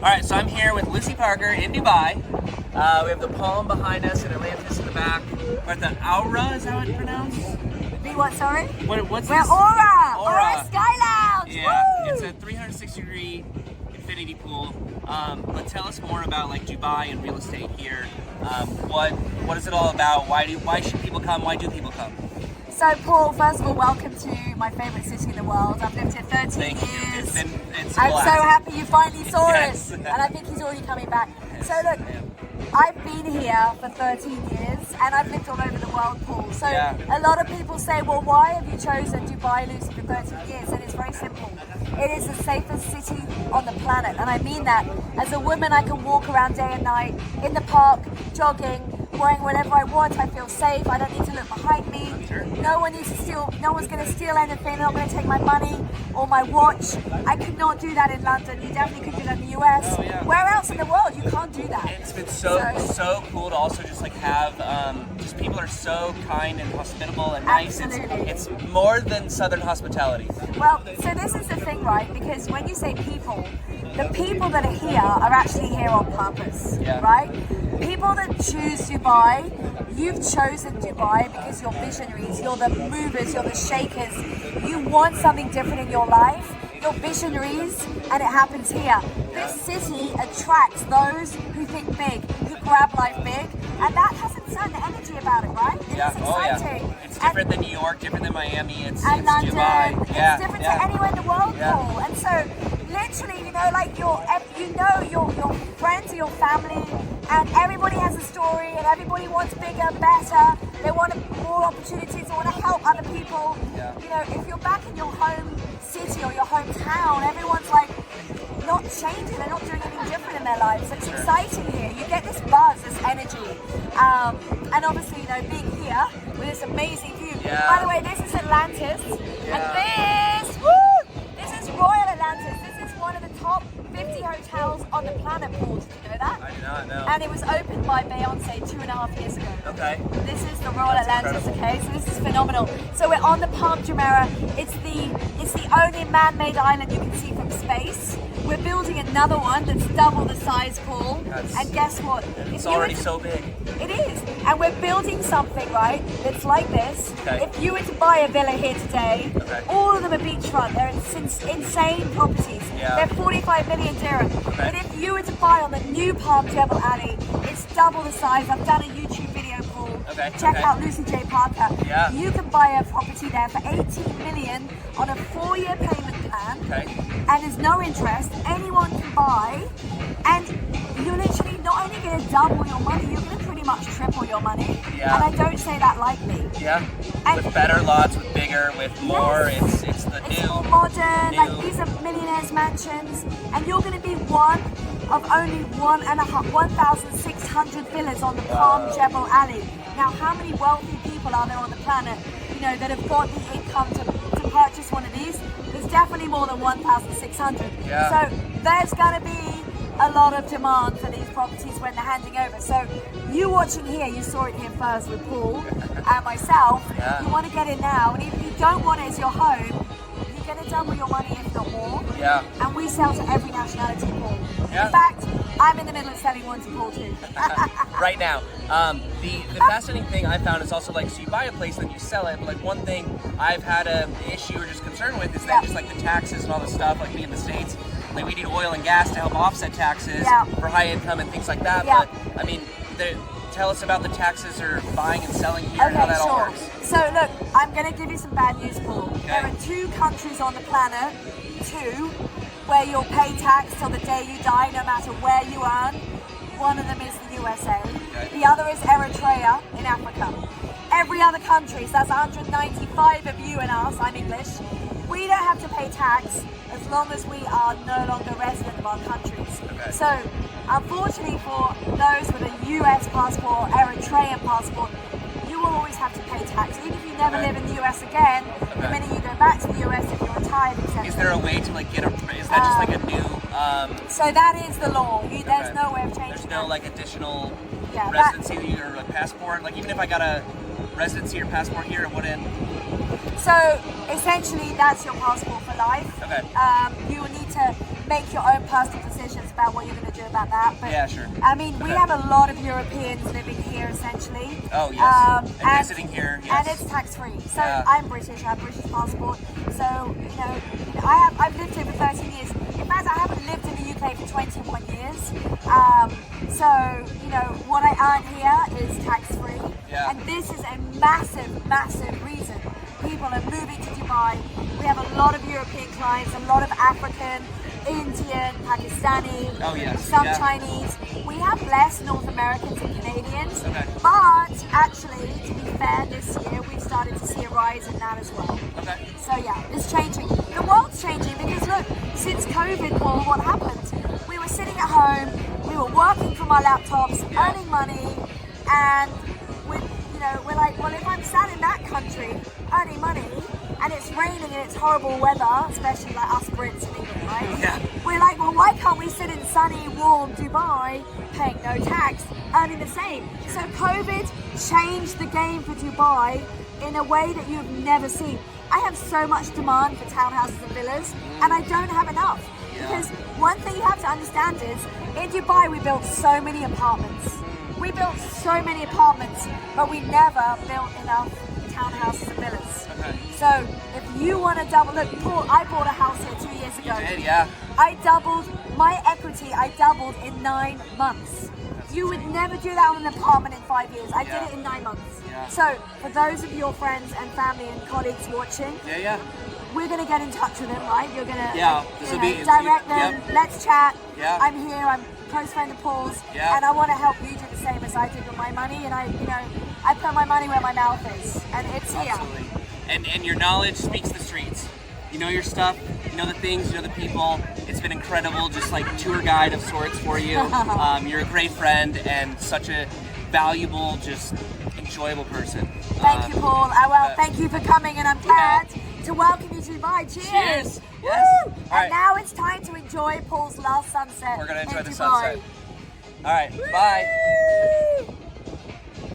Alright, so I'm here with Lucy Parker in Dubai. We have the Palm behind us and Atlantis in the back. We're at the Aura, is that what it's pronounced? The what, sorry? What's We're this? Aura Sky Lounge! Yeah, Woo! it's a 360-degree infinity pool. But tell us more about like Dubai and real estate here. What is it all about? Why should people come? Why do people come? So Paul, first of all, welcome to my favourite city in the world. I've lived here 13 Thank you. years. It's I'm so happy you finally saw Yes. us. And I think he's already coming back. Yes, So look, I've been here for 13 years and I've lived all over the world, Paul. So a lot of people say, well, why have you chosen Dubai, Lucy, for 13 years? And it's very simple. It is the safest city on the planet. And I mean that. As a woman, I can walk around day and night, in the park, jogging, wearing whatever I want. I feel safe. I don't need to look behind me. No one needs to steal. No one's going to steal anything. They're not going to take my money or my watch. I could not do that in London. You definitely could do that in the US. Oh, yeah. Where else in the world you can't do that? It's been so cool to also just like have just people are so kind and hospitable and nice. Absolutely. It's more than Southern hospitality. Well, so this is the thing, right? Because when you say people, the people that are here are actually here on purpose, right? People that choose Dubai, you've chosen Dubai because you're visionaries, you're the movers, you're the shakers. You want something different in your life. You're visionaries, and it happens here. This city attracts those who think big, who grab life big, and that has a certain energy about it, right? It's exciting. It's different than New York, different than Miami. It's London. Dubai. It's different to anywhere in the world, Paul. And so, literally, you know, like your friends or your family, and everybody has a story, and everybody wants bigger, better. They want more opportunities. They want to help other people. You know, if you're back in your home city or your hometown, everyone's like not changing. They're not doing anything different in their lives. So it's exciting here. You get this buzz, this energy, and obviously, you know, being here with this amazing view. By the way, this is Atlantis, and this is Royal Atlantis. This is one of the top 50 hotels on the planet, Paul. Did you know that? I did not know. And it was opened by Beyonce 2.5 years ago. Okay. This is the Royal Atlantis, incredible. okay? So this is phenomenal. So we're on the Palm Jumeirah. It's the only man-made island you can see from space. We're building another one that's double the size, Paul. And guess what? It's already so big. It is. And we're building something, right, that's like this. Okay. If you were to buy a villa here today, all of them are beachfront. They're insane properties. They're 45 million dirham. But if you were to buy on the new Palm Jebel Ali, it's double the size. I've done a YouTube video, Paul. Check out Lucy J. Parker. You can buy a property there for 18 million on a 4-year payment plan. And there's no interest. Anyone can buy. And you're literally not only going to double your money, you're going to pretty much triple your money. And I don't say that lightly. And with better lots, with bigger, with more. It's the it's new. more modern. Like these are millionaires' mansions, and you're going to be one of only 1,600 villas on the Palm Jebel Ali. Now, how many wealthy people are there on the planet, you know, that have got the income to purchase one of these? There's definitely more than 1,600. So there's going to be a lot of demand for these properties when they're handing over. So you watching here, you saw it here first with Paul and myself. You want to get in now, and if you don't want it as your home, you're going to double your money, if not more. And we sell to every nationality, Paul. In fact, I'm in the middle of selling one to Paul too. Right now. The fascinating thing I found is also like, so you buy a place and you sell it, but like one thing I've had an issue or just concern with is that just like the taxes and all the stuff, like me in the States, like we need oil and gas to help offset taxes for high income and things like that. But I mean, tell us about the taxes or buying and selling here and how that all works. So look, I'm going to give you some bad news, Paul. There are 2 countries on the planet, 2, where you'll pay tax till the day you die, no matter where you earn. One of them is the USA. The other is Eritrea in Africa. Every other country, so that's 195 of you and us, I'm English, we don't have to pay tax as long as we are no longer resident of our countries. So, unfortunately for those with a US passport, Eritrean passport, you will always have to pay tax. Even if you never live in the US again, the minute you go back to the US, if you're retired, etc. Is there a way to like get a, is that just like a new... So that is the law. There's no way of changing There's no that. like additional residency or a passport? Like even if I got a residency or passport here, it wouldn't... So essentially, that's your passport for life. You will need to make your own personal decisions about what you're going to do about that. But Yeah, sure. I mean, we have a lot of Europeans living here essentially. Oh, yes. And visiting here, yes. And it's tax-free. So Yeah. I'm British, I have a British passport. So, you know, I've lived here for 13 years. In fact, I haven't lived in the UK for 21 years. So, you know, what I earn here is tax-free. Yeah. And this is a massive, massive reason people are moving to Dubai. We have a lot of European clients, a lot of African, Indian, Pakistani, Oh, yes. some Yeah. Chinese. We have less North Americans and Canadians, Okay. but actually, to be fair, this year we've started to see a rise in that as well. Okay. So yeah, it's changing. The world's changing because look, since COVID, Paul, what happened? We were sitting at home, we were working from our laptops, earning money, and we're like, well, if I'm sat in that country earning money and it's raining and it's horrible weather, especially like us Brits in England, right? Yeah. We're like, well, why can't we sit in sunny, warm Dubai, paying no tax, earning the same? So COVID changed the game for Dubai in a way that you've never seen. I have so much demand for townhouses and villas, and I don't have enough. Because one thing you have to understand is, in Dubai we built so many apartments. We built so many apartments, but we never built enough townhouses and villas. Okay. So if you want to double, look, Paul, I bought a house here 2 years ago. You did, yeah. I doubled my equity. I doubled in 9 months. You would never do that on an apartment in 5 years. I did it in 9 months. Yeah. So for those of your friends and family and colleagues watching, Yeah. we're going to get in touch with them, right? You're going to This will be direct them. Yep. Let's chat. Yeah. I'm here. I'm a close friend of Paul's, Yeah. and I want to help you do the same as I did with my money. And I put my money where my mouth is, and it's here. Absolutely. And your knowledge speaks the streets. You know your stuff. You know the things. You know the people. It's been incredible, just like tour guide of sorts for you. You're a great friend and such a valuable, just enjoyable person. Thank you, Paul. Thank you for coming, and I'm glad to welcome you to Dubai. Cheers. Cheers. Woo! Yes. All And right. now it's time to enjoy Paul's last sunset. We're gonna enjoy in the Dubai. sunset. All right. Bye. Woo!